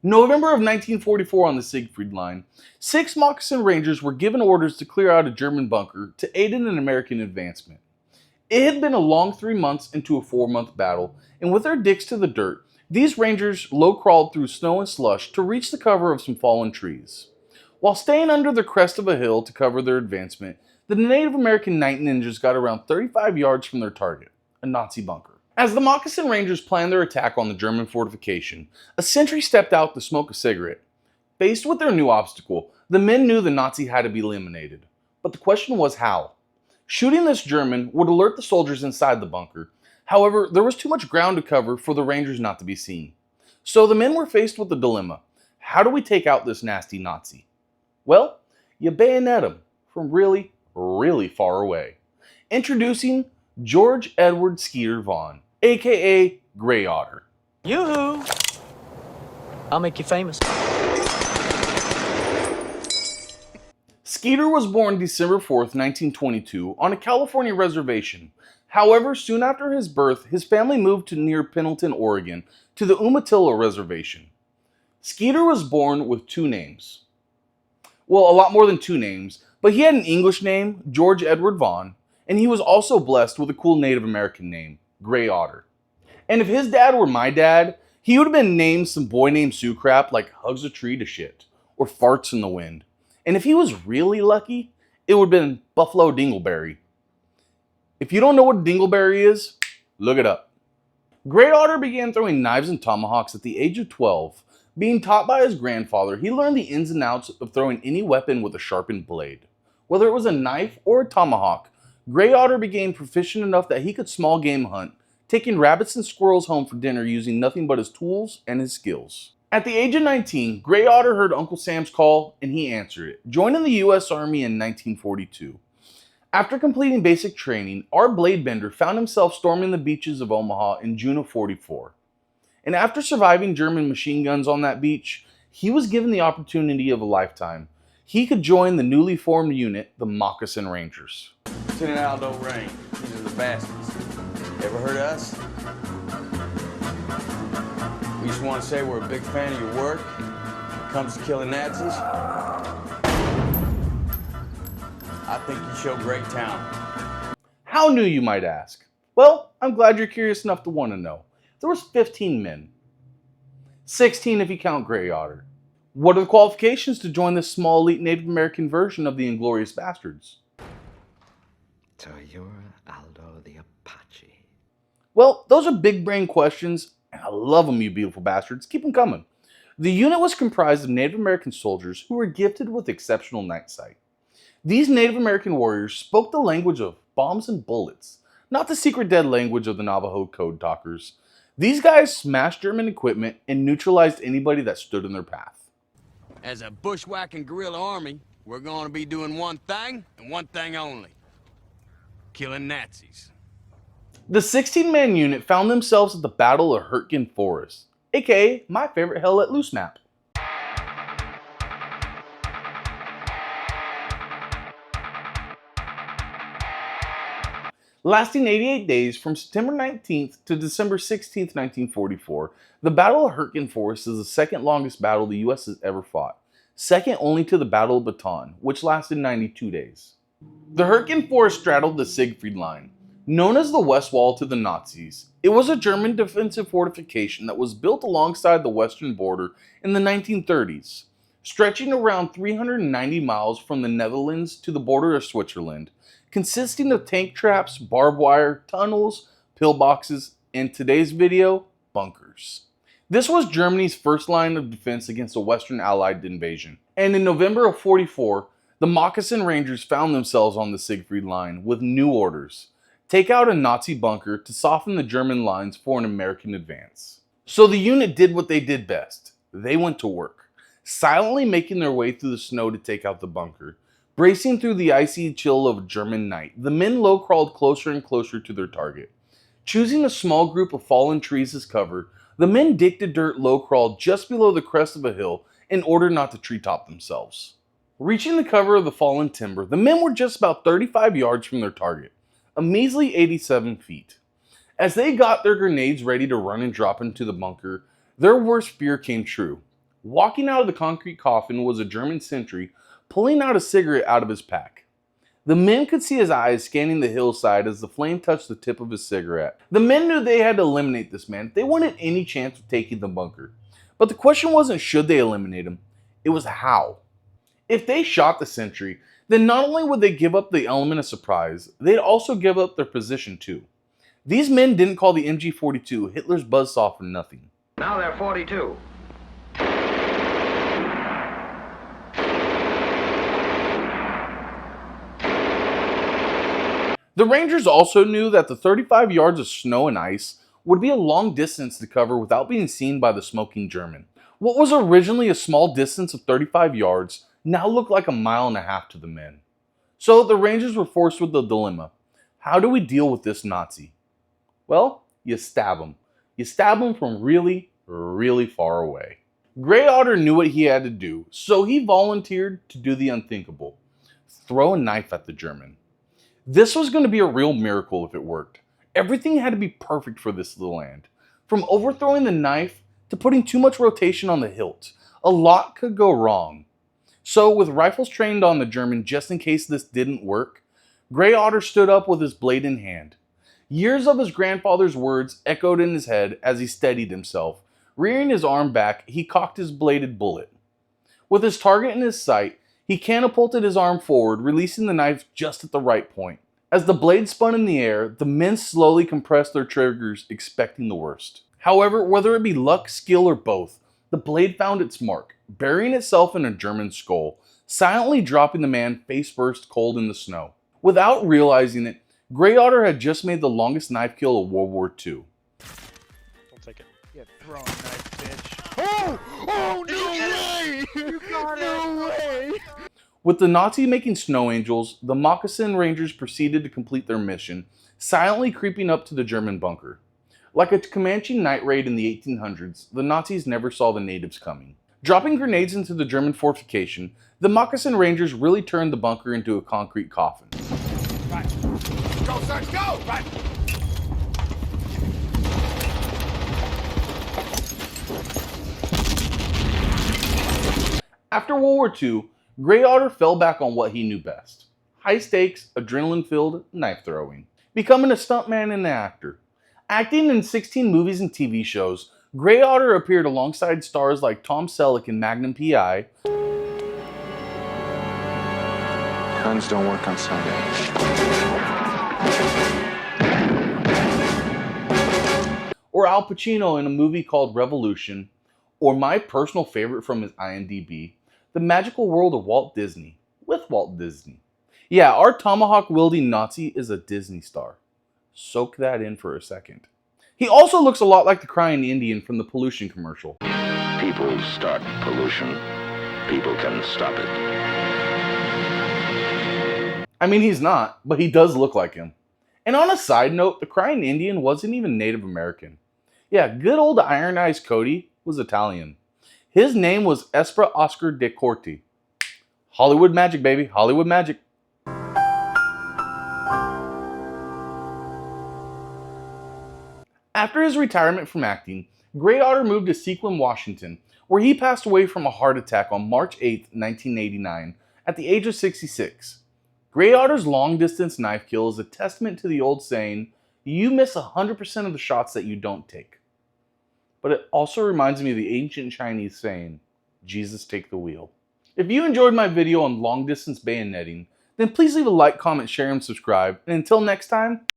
November of 1944 on the Siegfried Line, 6 Moccasin Rangers were given orders to clear out a German bunker to aid in an American advancement. It had been a long 3 months into a 4-month battle, and with their dicks to the dirt, these Rangers low-crawled through snow and slush to reach the cover of some fallen trees. While staying under the crest of a hill to cover their advancement, the Native American night ninjas got around 35 yards from their target, a Nazi bunker. As the Moccasin Rangers planned their attack on the German fortification, a sentry stepped out to smoke a cigarette. Faced with their new obstacle, the men knew the Nazi had to be eliminated. But the question was how? Shooting this German would alert the soldiers inside the bunker. However, there was too much ground to cover for the Rangers not to be seen. So the men were faced with a dilemma. How do we take out this nasty Nazi? Well, you bayonet him from really, really far away. Introducing George Edward Skeeter Vaughn, aka Grey Otter. Yoo-hoo! I'll make you famous. Skeeter was born December 4th, 1922 on a California reservation. However, soon after his birth, his family moved to near Pendleton, Oregon, to the Umatilla Reservation. Skeeter was born with 2 names. Well, a lot more than 2 names, but he had an English name, George Edward Vaughn, and he was also blessed with a cool Native American name, Grey Otter. And if his dad were my dad, he would have been named some boy named Sue crap like Hugs a Tree to Shit, or Farts in the Wind. And if he was really lucky, it would have been Buffalo Dingleberry. If you don't know what a dingleberry is, look it up. Grey Otter began throwing knives and tomahawks at the age of 12. Being taught by his grandfather, he learned the ins and outs of throwing any weapon with a sharpened blade. Whether it was a knife or a tomahawk, Grey Otter became proficient enough that he could small game hunt, taking rabbits and squirrels home for dinner using nothing but his tools and his skills. At the age of 19, Grey Otter heard Uncle Sam's call and he answered it, joining the U.S. Army in 1942. After completing basic training, our blade bender found himself storming the beaches of Omaha in June of '44. And after surviving German machine guns on that beach, he was given the opportunity of a lifetime. He could join the newly formed unit, the Moccasin Rangers. Lieutenant Aldo Rain, these are the bastards. Ever heard of us? We just want to say we're a big fan of your work. When it comes to killing Nazis, I think you show great talent. How new, you might ask? Well, I'm glad you're curious enough to want to know. There was 15 men. 16 if you count Grey Otter. What are the qualifications to join this small elite Native American version of the Inglorious Bastards? So you're Aldo the Apache. Well, those are big brain questions, and I love them, you beautiful bastards. Keep them coming. The unit was comprised of Native American soldiers who were gifted with exceptional night sight. These Native American warriors spoke the language of bombs and bullets, not the secret dead language of the Navajo code talkers. These guys smashed German equipment and neutralized anybody that stood in their path. As a bushwhacking guerrilla army, we're going to be doing one thing and one thing only. Killing Nazis. The 16-man unit found themselves at the Battle of Hurtgen Forest, aka my favorite Hell Let Loose map. Lasting 88 days from September 19th to December 16th, 1944, the Battle of Hurtgen Forest is the second longest battle the U.S. has ever fought, second only to the Battle of Bataan, which lasted 92 days. The Hurtgen Forest straddled the Siegfried Line. Known as the West Wall to the Nazis, it was a German defensive fortification that was built alongside the western border in the 1930s, stretching around 390 miles from the Netherlands to the border of Switzerland, consisting of tank traps, barbed wire, tunnels, pillboxes, and today's video, bunkers. This was Germany's first line of defense against a Western Allied invasion. And in November of '44, the Moccasin Rangers found themselves on the Siegfried Line with new orders. Take out a Nazi bunker to soften the German lines for an American advance. So the unit did what they did best. They went to work, silently making their way through the snow to take out the bunker. Bracing through the icy chill of a German night, the men low-crawled closer and closer to their target. Choosing a small group of fallen trees as cover, the men digged to dirt low-crawled just below the crest of a hill in order not to treetop themselves. Reaching the cover of the fallen timber, the men were just about 35 yards from their target, a measly 87 feet. As they got their grenades ready to run and drop into the bunker, their worst fear came true. Walking out of the concrete coffin was a German sentry pulling out a cigarette out of his pack. The men could see his eyes scanning the hillside as the flame touched the tip of his cigarette. The men knew they had to eliminate this man if they wanted any chance of taking the bunker. But the question wasn't should they eliminate him, it was how. If they shot the sentry, then not only would they give up the element of surprise, they'd also give up their position too. These men didn't call the MG42 Hitler's buzzsaw for nothing. Now they're 42. The Rangers also knew that the 35 yards of snow and ice would be a long distance to cover without being seen by the smoking German. What was originally a small distance of 35 yards now looked like a mile and a half to the men. So the Rangers were forced with the dilemma. How do we deal with this Nazi? Well, you stab him. You stab him from really, really far away. Grey Otter knew what he had to do, so he volunteered to do the unthinkable. Throw a knife at the German. This was going to be a real miracle if it worked. Everything had to be perfect for this little land. From overthrowing the knife to putting too much rotation on the hilt. A lot could go wrong. So with rifles trained on the German just in case this didn't work, Grey Otter stood up with his blade in hand. Years of his grandfather's words echoed in his head as he steadied himself. Rearing his arm back, he cocked his bladed bullet. With his target in his sight, he catapulted his arm forward, releasing the knife just at the right point. As the blade spun in the air, the men slowly compressed their triggers, expecting the worst. However, whether it be luck, skill, or both, the blade found its mark, burying itself in a German skull, silently dropping the man face first cold in the snow. Without realizing it, Grey Otter had just made the longest knife kill of World War II. I'll take it. Get thrown, knife bitch. Oh! Oh, no way! You got No way! With the Nazi making snow angels, the Moccasin Rangers proceeded to complete their mission, silently creeping up to the German bunker. Like a Comanche night raid in the 1800s, the Nazis never saw the natives coming. Dropping grenades into the German fortification, the Moccasin Rangers really turned the bunker into a concrete coffin. Right. Go, Sarge, go! Right. After World War II, Grey Otter fell back on what he knew best. High stakes, adrenaline-filled knife throwing. Becoming a stuntman and an actor. Acting in 16 movies and TV shows, Grey Otter appeared alongside stars like Tom Selleck in Magnum P.I. Guns don't work on Sunday. Or Al Pacino in a movie called Revolution, or my personal favorite from his IMDb, The Magical World of Walt Disney, with Walt Disney. Yeah, our tomahawk-wielding Nazi is a Disney star. Soak that in for a second. He also looks a lot like the crying Indian from the pollution commercial. People start pollution. People can stop it. I mean, he's not, but he does look like him. And on a side note, the crying Indian wasn't even Native American. Yeah, good old Iron Eyes Cody was Italian. His name was Espra Oscar de Corti. Hollywood magic, baby. Hollywood magic. After his retirement from acting, Grey Otter moved to Sequim, Washington, where he passed away from a heart attack on March 8, 1989, at the age of 66. Grey Otter's long-distance knife kill is a testament to the old saying, you miss 100% of the shots that you don't take. But it also reminds me of the ancient Chinese saying, Jesus take the wheel. If you enjoyed my video on long-distance bayonetting, then please leave a like, comment, share, and subscribe. And until next time,